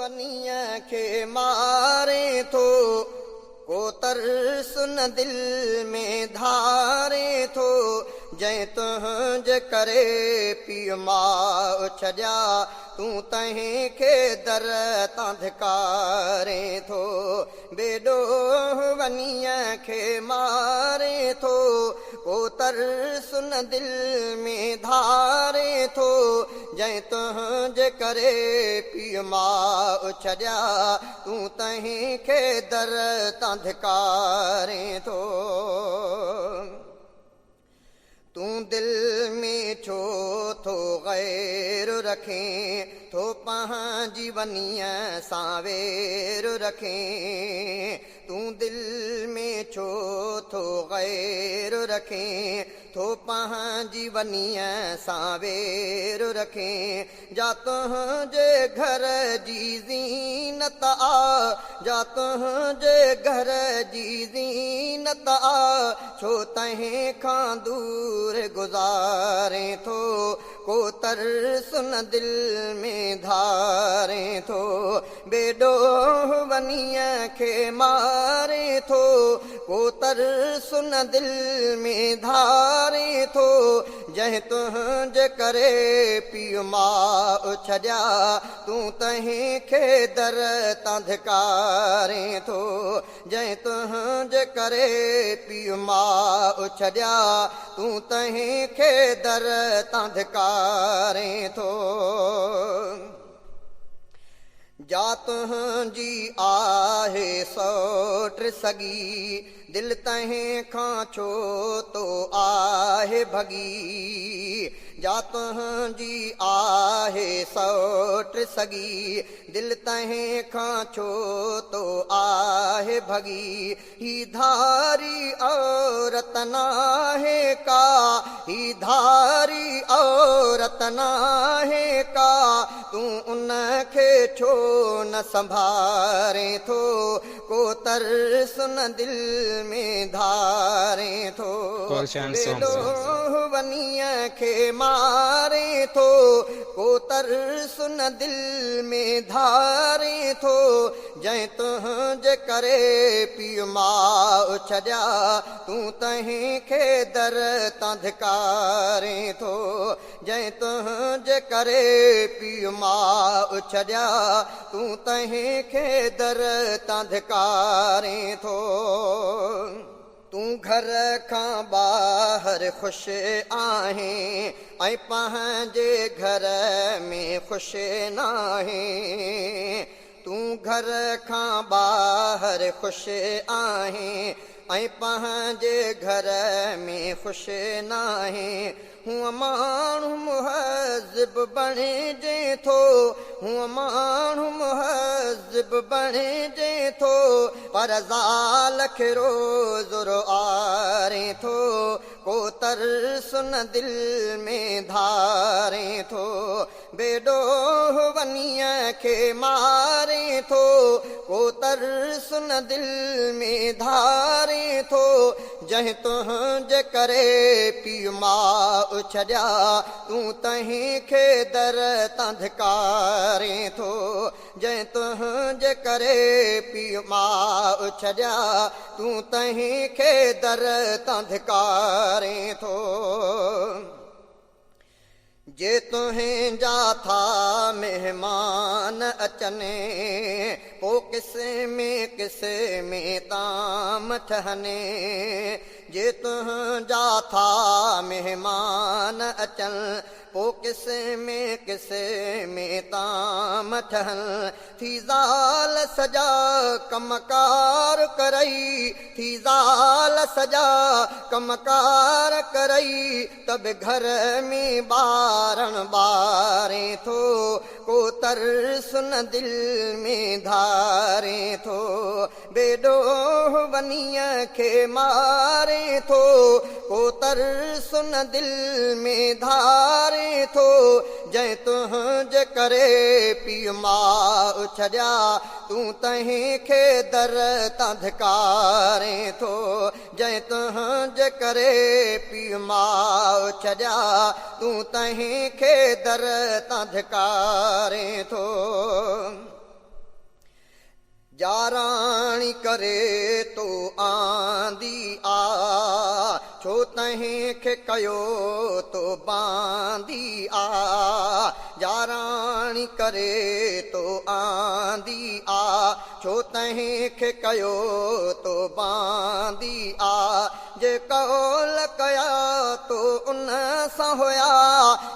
वनीअ खे मारे थो को तरस न दिल में धारे थो जंहिं तुंहिंजे करे पीउ माउ छॾिया तूं तंहिं खे दर तां धिकारे थो बेॾो वनीअ खे मारे थो को तरस न दिल में धारे थो जंहिं तुंहिंजे करे पीउ माउ छॾिया तूं तंहिं खे दर तां धिकारे थो तूं दिल में छो थो गैर रखें थो पंहिंजी वनीअ सां वेर रखें तूं दिल में छो थो गैर रखें थो पंहिंजी वनीअ सां वेर रखें जा तुंहिंजे घर जी ज़ीनत आ जा तुंहिंजे घर जी ज़ीनत आ छो तंहिं खां दूर गुज़ारे थो को तरस न दिल में धारे थो बेॾो वनीअ खे मारे थो को तरस न दिल में धारे थो जंहिं तुंहिंजे करे पीउ माउ छॾिया तूं तंहिं खे दर तां धिकारे थो जंहिं तुंहिंजे करे पीउ माउ छॾिया तूं तंहिं खे दर तां धिकारे थो जा तुंहिंजी आहे सौट सॻी दिल तंहिं खां छो तो आहे भॻी जा तुंहिंजी आहे सौट सॻी दिल तंहिं खां छो तो आहे भॻी ही धारी औरत नाहे का ही धारी औरत नाहे का तूं उन खे छो न संभारे थो को तरस न दिल में धारे थो बेॾो वनीअ खे मारे थो को तरस न दिल में धारे थो जंहिं तुंहिंजे करे पीउ माउ छॾिया तूं तंहिं खे दर तां धिकारे थो जंहिं तुंहिंजे करे पीउ माउ छॾिया तूं तंहिं खे दर तां धिकारे थो तूं घर खां ॿाहिरि ख़ुशि आहीं ऐं पंहिंजे घर में ख़ुशि नाहीं तूं घर खां ॿाहिरि ख़ुशि आहीं ऐं पंहिंजे घर में ख़ुशि नाहीं हूअं माण्हू मुहज़िब बणिजे थो हूअं माण्हू मुहज़िब बणिजे थो पर ज़ाल खे रोज़ रुआरे थो को तरस न दिल में धारे थो बेॾो वनीअ खे मारे थो को तरस न दिल में धारे थो जंहिं तुंहिंजे करे पीउ माउ छॾिया तूं तंहिं खे दर तां धिकारे थो जंहिं तुंहिंजे करे पीउ माउ छॾिया तूं तंहिं खे दर तां धिकारे थो जे तुंहिंजा था महिमान अचनि पोइ किसे में ताम ठहनि जे तुंहिंजा था महिमान अचनि पोइ किसे में ताम ठहनि थी ज़ाल सॼा कमकार करई थी ज़ाल सॼा कमकार करई त बि घर में ॿारण ॿारे थो को तरस न दिल में धारे थो बेॾो वनीअ खे मारे थो को तरस न दिल में धारे थो जंहिं तुंहिंजे करे पीउ माउ छॾिया तूं तंहिं खे दर तां धिकारे थो जंहिं तुंहिंजे करे पीउ माउ छॾिया तूं तंहिं खे दर तां धिकारे थो याराणी करे तो आंदी आ, छो तहीं खे कयो तो बांदी आ। याराणी करे तो आंदी आ, छो तहीं खे कयो तो बांदी आ। जे कौल कया तो उन सां हुया,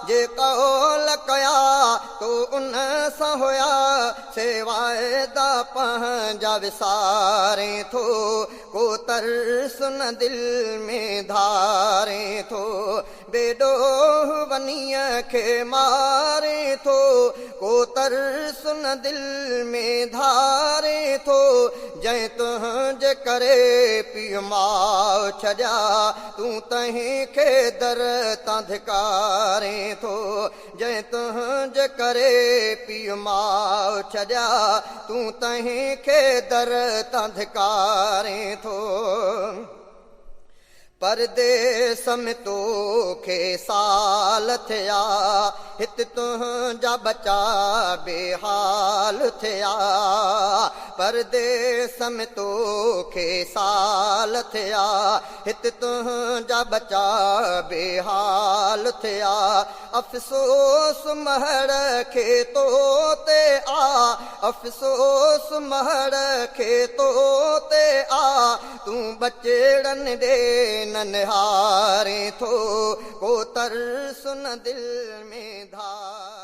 जे कौल कया तो उन सां हुया, सेवाए दा पंहिंजा विसारे थो, को तरस न दिल में धारे थो, बेॾोह वनीअ खे मारे थो, को तरस न दिल में धारे थो। जंहिं तुंहिंजे करे पीउ माउ छॾिया, तूं तहीं खे दर तां धिकारे थो। जंहिं तुंहिंजे करे पीउ माउ छॾिया, तूं तहीं खे दर तां धिकारे थो। परदेस में तोखे साल थिया, हिते तुंहिंजा बचा बेहाल थिया। परदेस में तोखे साल थिया, हिते तुंहिंजा बचा बेहाल थिया। अफ़सोस महर खे तो ते आ, अफ़सोस महर खे तो ते आ, तूं बचड़नि ॾे ननिहारे थो, को तरस न दिल में धार।